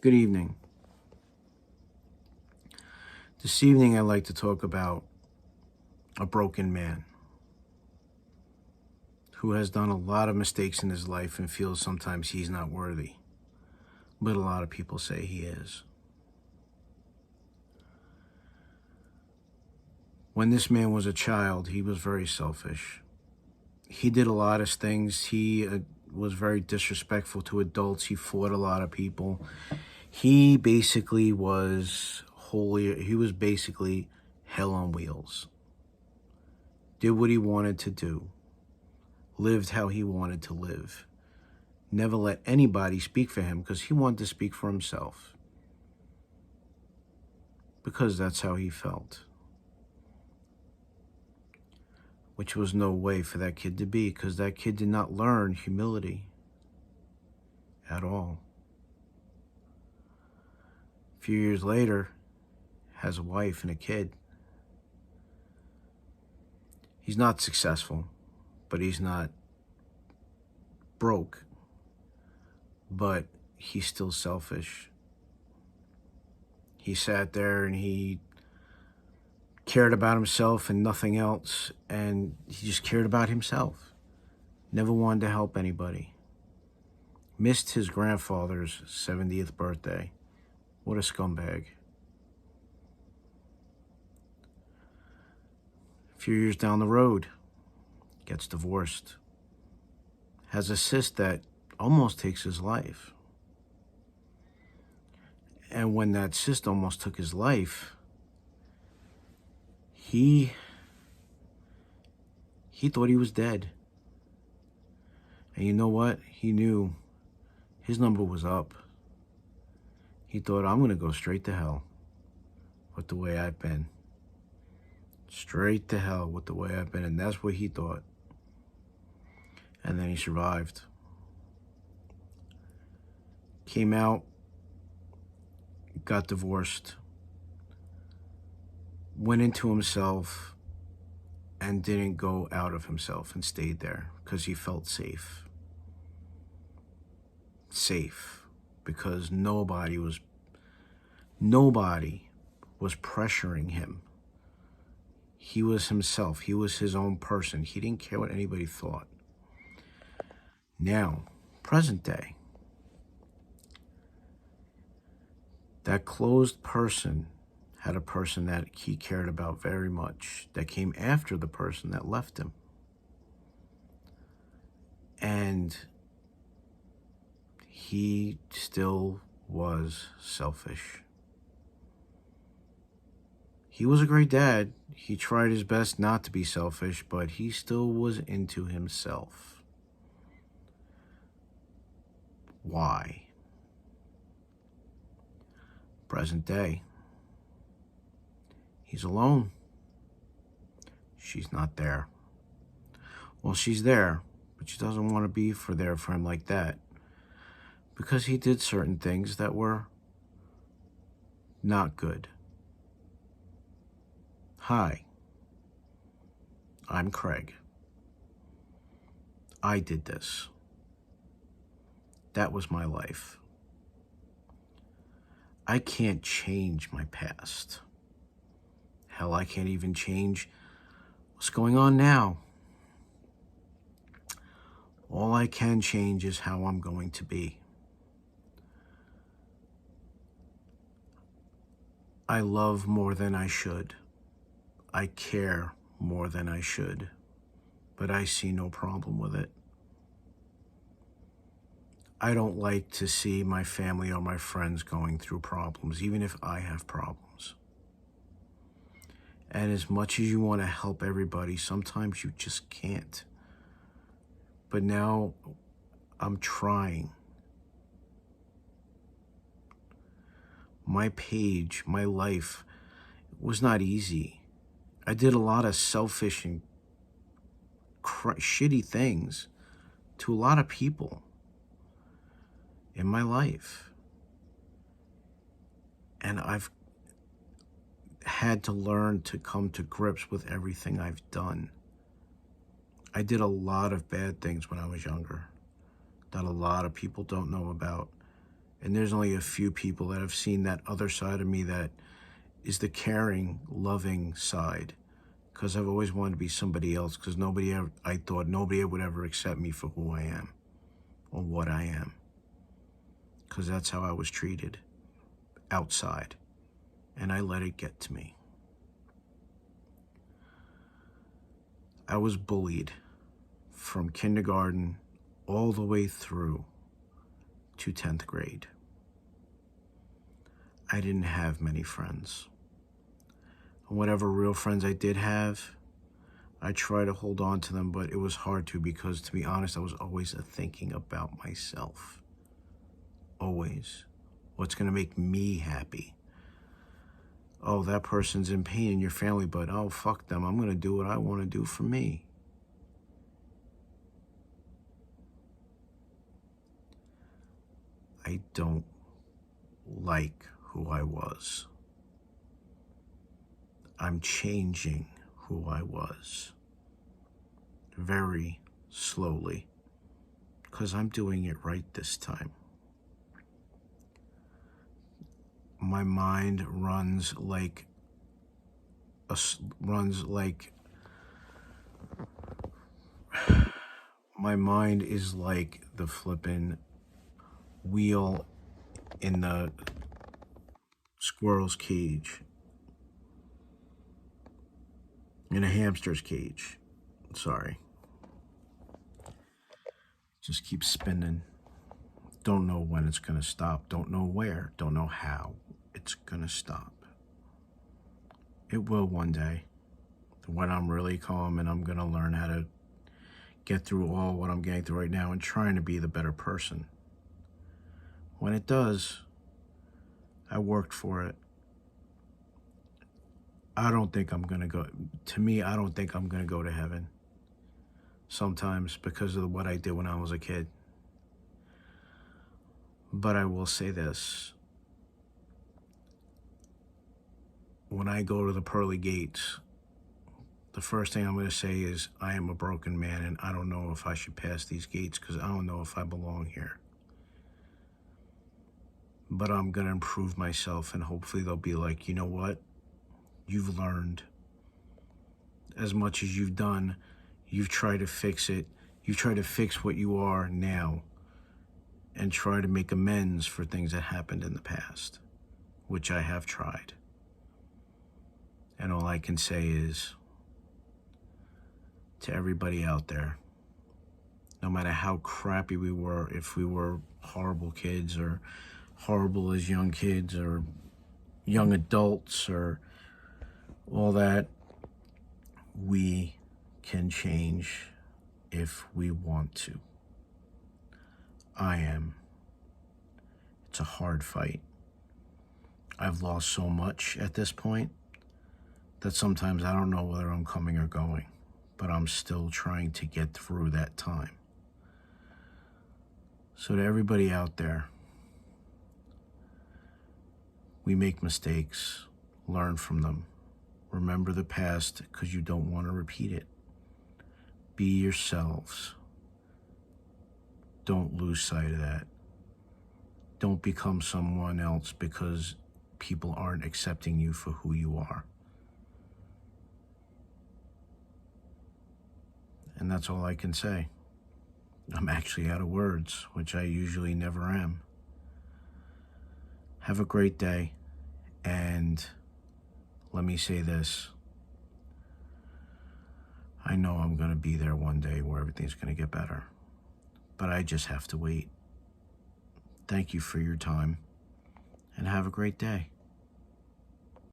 Good evening. This evening, I'd like to talk about a broken man who has done a lot of mistakes in his life and feels sometimes he's not worthy, but a lot of people say he is. When this man was a child, he was very selfish. He did a lot of things. He was very disrespectful to adults. He fought a lot of people. He basically was basically hell on wheels. Did what he wanted to do. Lived how he wanted to live. Never let anybody speak for him because he wanted to speak for himself. Because that's how he felt. Which was no way for that kid to be, because that kid did not learn humility at all. A few years later, has a wife and a kid. He's not successful, but he's not broke, but he's still selfish. He sat there and he cared about himself and nothing else, and he just cared about himself. Never wanted to help anybody. Missed his grandfather's 70th birthday. What a scumbag. A few years down the road, gets divorced. Has a cyst that almost takes his life. And when that cyst almost took his life, he thought he was dead. And you know what? He knew his number was up. He thought, I'm going to go straight to hell with the way I've been. Straight to hell with the way I've been. And that's what he thought. And then he survived. Came out, got divorced, went into himself, and didn't go out of himself and stayed there because he felt safe. Safe because nobody was pressuring him. He was himself. He was his own person. He didn't care what anybody thought. Now, present day, that closed person had a person that he cared about very much that came after the person that left him. And he still was selfish. He was a great dad. He tried his best not to be selfish, but he still was into himself. Why? Present day. He's alone. She's not there. Well, she's there, but she doesn't want to be there for him like that because he did certain things that were not good. Hi, I'm Craig. I did this. That was my life. I can't change my past. Hell, I can't even change what's going on now. All I can change is how I'm going to be. I love more than I should. I care more than I should, but I see no problem with it. I don't like to see my family or my friends going through problems, even if I have problems. And as much as you want to help everybody, sometimes you just can't. But now I'm trying. My page, my life was not easy. I did a lot of selfish and shitty things to a lot of people in my life. And I've had to learn to come to grips with everything I've done. I did a lot of bad things when I was younger that a lot of people don't know about. And there's only a few people that have seen that other side of me that is the caring, loving side. Because I've always wanted to be somebody else, because I thought nobody would ever accept me for who I am or what I am. Because that's how I was treated outside. And I let it get to me. I was bullied from kindergarten all the way through to 10th grade. I didn't have many friends. And whatever real friends I did have, I tried to hold on to them, but it was hard to, because to be honest, I was always thinking about myself. Always. What's going to make me happy? Oh, that person's in pain in your family, but oh, fuck them. I'm going to do what I want to do for me. I don't like who I was. I'm changing who I was very slowly, because I'm doing it right this time. My mind runs like my mind is like the flippin' wheel in the squirrel's cage, in a hamster's cage. Sorry. Just keeps spinning. Don't know when it's gonna stop. Don't know where. Don't know how it's gonna stop. It will one day, when I'm really calm and I'm gonna learn how to get through all what I'm getting through right now and trying to be the better person. When it does, I worked for it. I don't think I'm gonna go, to me, I don't think I'm gonna go to heaven sometimes because of what I did when I was a kid. But I will say this. When I go to the pearly gates, the first thing I'm going to say is, I am a broken man and I don't know if I should pass these gates, because I don't know if I belong here. But I'm going to improve myself, and hopefully they'll be like, you know what? You've learned. As much as you've done, you've tried to fix it. You've tried to fix what you are now and try to make amends for things that happened in the past, which I have tried. And all I can say is, to everybody out there, no matter how crappy we were, if we were horrible kids or horrible as young kids or young adults or all that, we can change if we want to. I am. It's a hard fight. I've lost so much at this point that sometimes I don't know whether I'm coming or going, but I'm still trying to get through that time. So to everybody out there, we make mistakes, learn from them. Remember the past, because you don't want to repeat it. Be yourselves. Don't lose sight of that. Don't become someone else because people aren't accepting you for who you are. And that's all I can say. I'm actually out of words, which I usually never am. Have a great day, and let me say this. I know I'm going to be there one day where everything's going to get better, but I just have to wait. Thank you for your time, and have a great day.